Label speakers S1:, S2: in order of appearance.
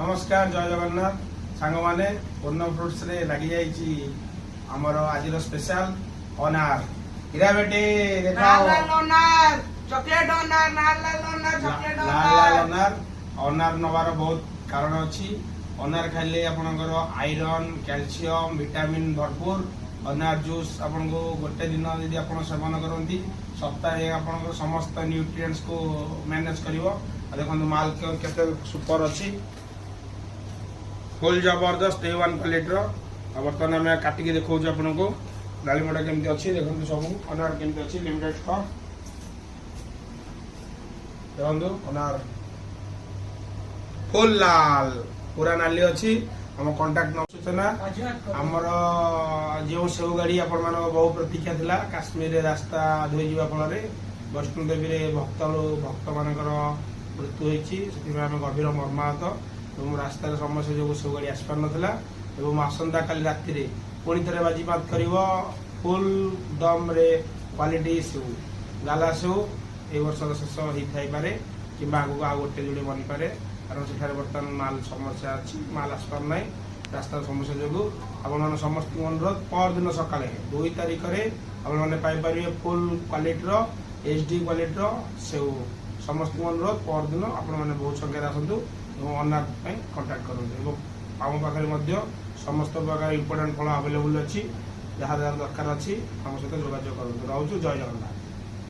S1: नमस्कार जय जगन्नाथ सांग माने पूर्ण फ्रुट्स रे लगी जाइची हमर आज स्पेशल अनार हीरा बेटे देखाओ
S2: अनार चॉकलेट अनार चॉकलेट
S1: लाल अनार अनार नवार बहुत कारण अछि। अनार खाइले आपनकर आयरन कैल्शियम विटामिन भरपूर। अनार जूस आपन को गोटे दिन यदि आपन सेवन करंती सप्ताह आपन समस्त न्यूट्रिएंट्स को मैनेज करिवो। देखो माल केते सुपर अछि, फुल जबरदस्त A1 क्वालिटी रो। बर्तमान आम काटिकी देखा आपन को डालीमटा केमती अच्छी देखो सब अनार केमती अच्छी लिमिटेड स्टॉक देखो अनार फुल लाल पूरा नाली अच्छी। आम कंटाक्ट न सूचना आमर जो सेव गाड़ी आपण मान बहु प्रतीक्षा थिला काश्मीर रे रास्ता धोई जीवा फल वैष्णो देवी रे भक्त मानकर मृत्यु होईची से आम गभीर मर्माहत एवं रास्तार समस्या जो सेव गाड़ी आसपार नाला एवं आसंता काली राति रे पुणी थे बाजीपात कर फुल दम रे क्वालिटी सेव गाला सेव ए वर्ष शेष होता है कि आगू आ गोटे जोड़े बनी पारे कारण से बर्तमान माल समस्या अच्छी माल आसपार ना रास्तार समस्या जो आप समस्त अनुरोध पर दिन सका 2 तारिख में आपरे full quality HD quality save समस्त अनुरोध पर दिन आपण बहुत संख्यार आसतु अनार कंटाक्ट करूँ। आम पाखे समस्त प्रकार इम्पोर्टाट फल आवेलेबल अच्छी जहाँ जहाँ दरकार अच्छी आम सहित जोगाजोग करूँ। रोचु जय जगन्नाथ।